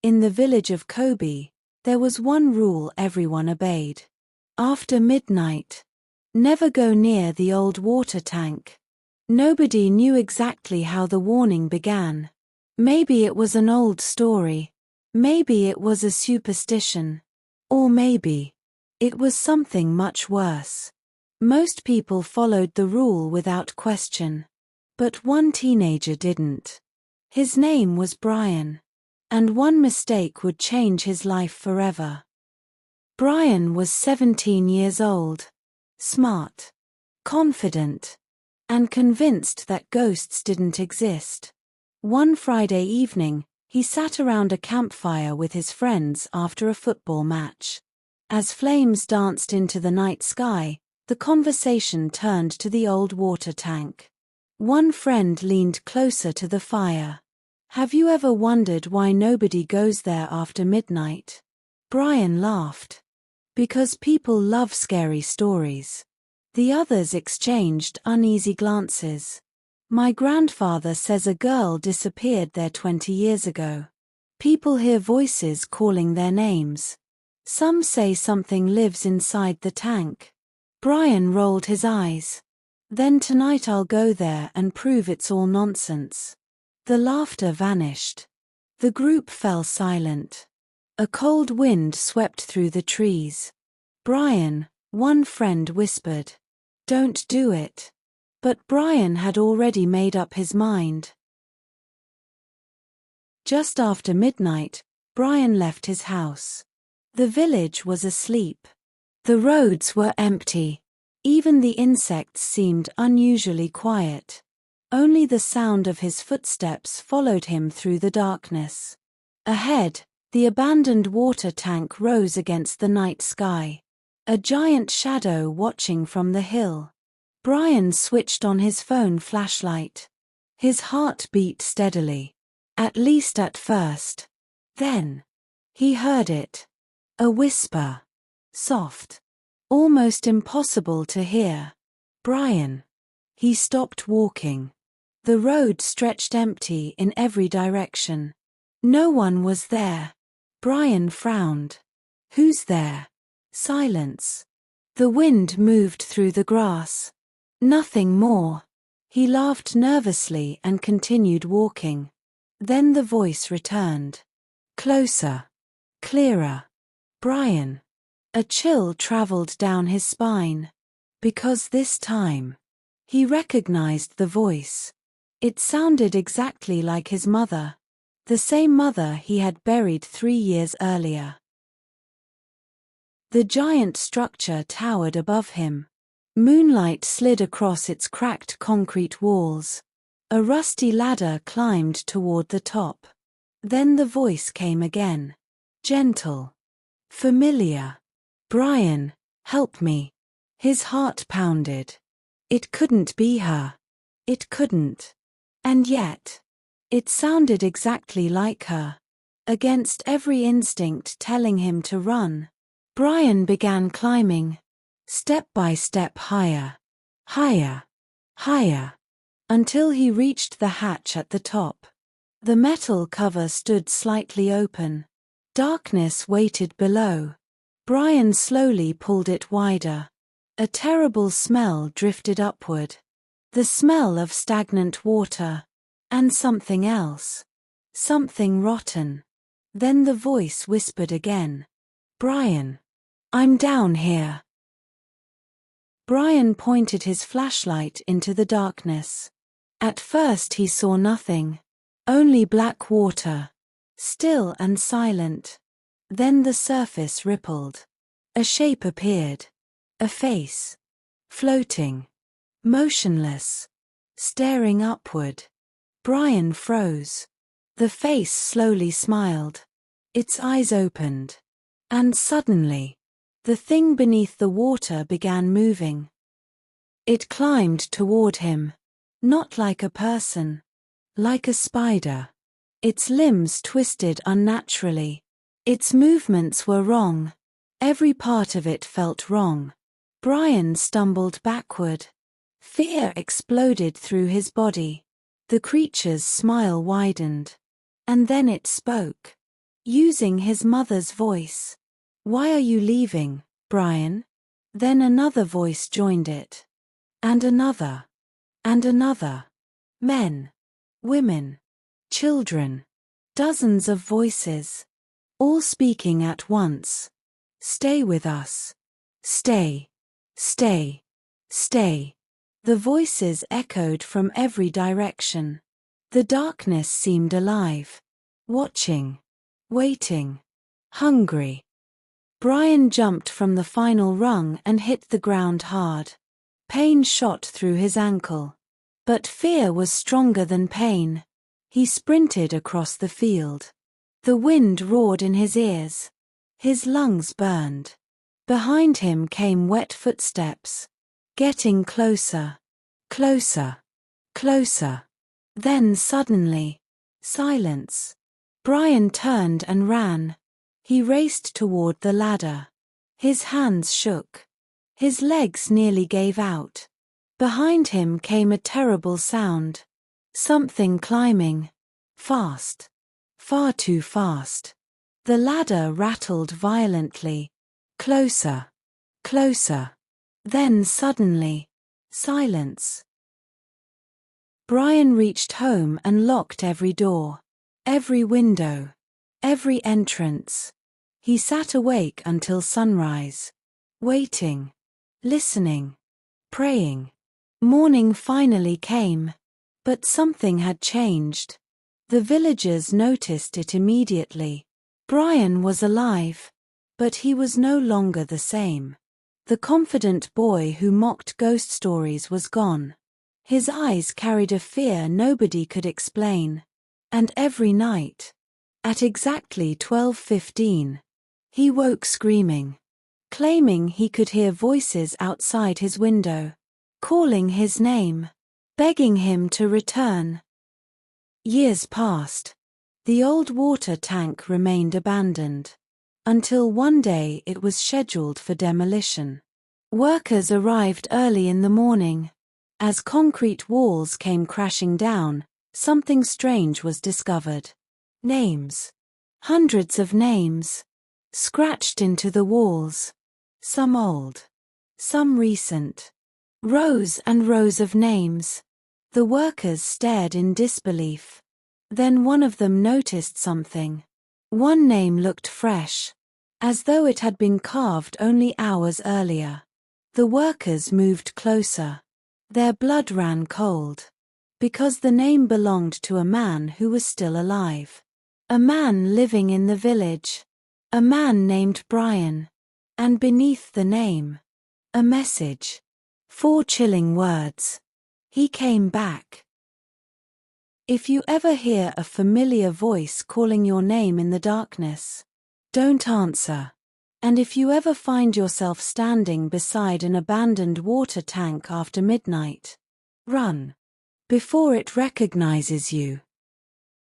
In the village of Kobe, there was one rule everyone obeyed. After midnight, never go near the old water tank. Nobody knew exactly how the warning began. Maybe it was an old story. Maybe it was a superstition. Or maybe it was something much worse. Most people followed the rule without question. But one teenager didn't. His name was Brian. And one mistake would change his life forever. Brian was 17 years old. Smart, confident, and convinced that ghosts didn't exist. One Friday evening, he sat around a campfire with his friends after a football match. As flames danced into the night sky, the conversation turned to the old water tank. One friend leaned closer to the fire. Have you ever wondered why nobody goes there after midnight? Brian laughed. Because people love scary stories. The others exchanged uneasy glances. My grandfather says a girl disappeared there 20 years ago. People hear voices calling their names. Some say something lives inside the tank. Brian rolled his eyes. Then tonight I'll go there and prove it's all nonsense. The laughter vanished. The group fell silent. A cold wind swept through the trees. Brian, one friend whispered, "Don't do it." But Brian had already made up his mind. Just after midnight, Brian left his house. The village was asleep. The roads were empty. Even the insects seemed unusually quiet. Only the sound of his footsteps followed him through the darkness. Ahead, the abandoned water tank rose against the night sky. A giant shadow watching from the hill. Brian switched on his phone flashlight. His heart beat steadily. At least at first. Then, he heard it. A whisper. Soft. Almost impossible to hear. Brian. He stopped walking. The road stretched empty in every direction. No one was there. Brian frowned. Who's there? Silence. The wind moved through the grass. Nothing more. He laughed nervously and continued walking. Then the voice returned. Closer. Clearer. Brian. A chill traveled down his spine. Because this time, he recognized the voice. It sounded exactly like his mother. The same mother he had buried 3 years earlier. The giant structure towered above him. Moonlight slid across its cracked concrete walls. A rusty ladder climbed toward the top. Then the voice came again. Gentle. Familiar. Brian, help me. His heart pounded. It couldn't be her. It couldn't. And yet, it sounded exactly like her. Against every instinct telling him to run, Brian began climbing. Step by step higher. Higher. Higher. Until he reached the hatch at the top. The metal cover stood slightly open. Darkness waited below. Brian slowly pulled it wider. A terrible smell drifted upward. The smell of stagnant water. And something else. Something rotten. Then the voice whispered again. Brian. I'm down here. Brian pointed his flashlight into the darkness. At first he saw nothing. Only black water. Still and silent. Then the surface rippled. A shape appeared. A face. Floating. Motionless. Staring upward. Brian froze. The face slowly smiled. Its eyes opened. And suddenly, the thing beneath the water began moving. It climbed toward him. Not like a person. Like a spider. Its limbs twisted unnaturally. Its movements were wrong. Every part of it felt wrong. Brian stumbled backward. Fear exploded through his body. The creature's smile widened. And then it spoke. using his mother's voice. "Why are you leaving, Brian?" Then another voice joined it. And another. And another. Men. Women. Children. Dozens of voices. All speaking at once. "Stay with us. Stay. Stay. Stay." The voices echoed from every direction. The darkness seemed alive. Watching. Waiting. Hungry. Brian jumped from the final rung and hit the ground hard. Pain shot through his ankle. But fear was stronger than pain. He sprinted across the field. The wind roared in his ears. His lungs burned. Behind him came wet footsteps. Getting closer. Closer. Closer. Then suddenly, silence. Brian turned and ran. He raced toward the ladder. His hands shook. His legs nearly gave out. Behind him came a terrible sound. Something climbing. Fast. Far too fast. The ladder rattled violently. Closer. Closer. Then suddenly, silence. Brian reached home and locked every door, every window, every entrance. He sat awake until sunrise, waiting, listening, praying. Morning finally came, but something had changed. The villagers noticed it immediately. Brian was alive, but he was no longer the same. The confident boy who mocked ghost stories was gone. His eyes carried a fear nobody could explain. And every night, at exactly 12:15, he woke screaming, claiming he could hear voices outside his window, calling his name, begging him to return. Years passed. The old water tank remained abandoned, until one day it was scheduled for demolition. Workers arrived early in the morning. As concrete walls came crashing down, something strange was discovered. Names. Hundreds of names. Scratched into the walls. Some old. Some recent. Rows and rows of names. The workers stared in disbelief. Then one of them noticed something. One name looked fresh, as though it had been carved only hours earlier. The workers moved closer. Their blood ran cold. Because the name belonged to a man who was still alive. A man living in the village. A man named Brian. And beneath the name, a message. 4 chilling words. He came back. If you ever hear a familiar voice calling your name in the darkness, don't answer. And if you ever find yourself standing beside an abandoned water tank after midnight, run before it recognizes you.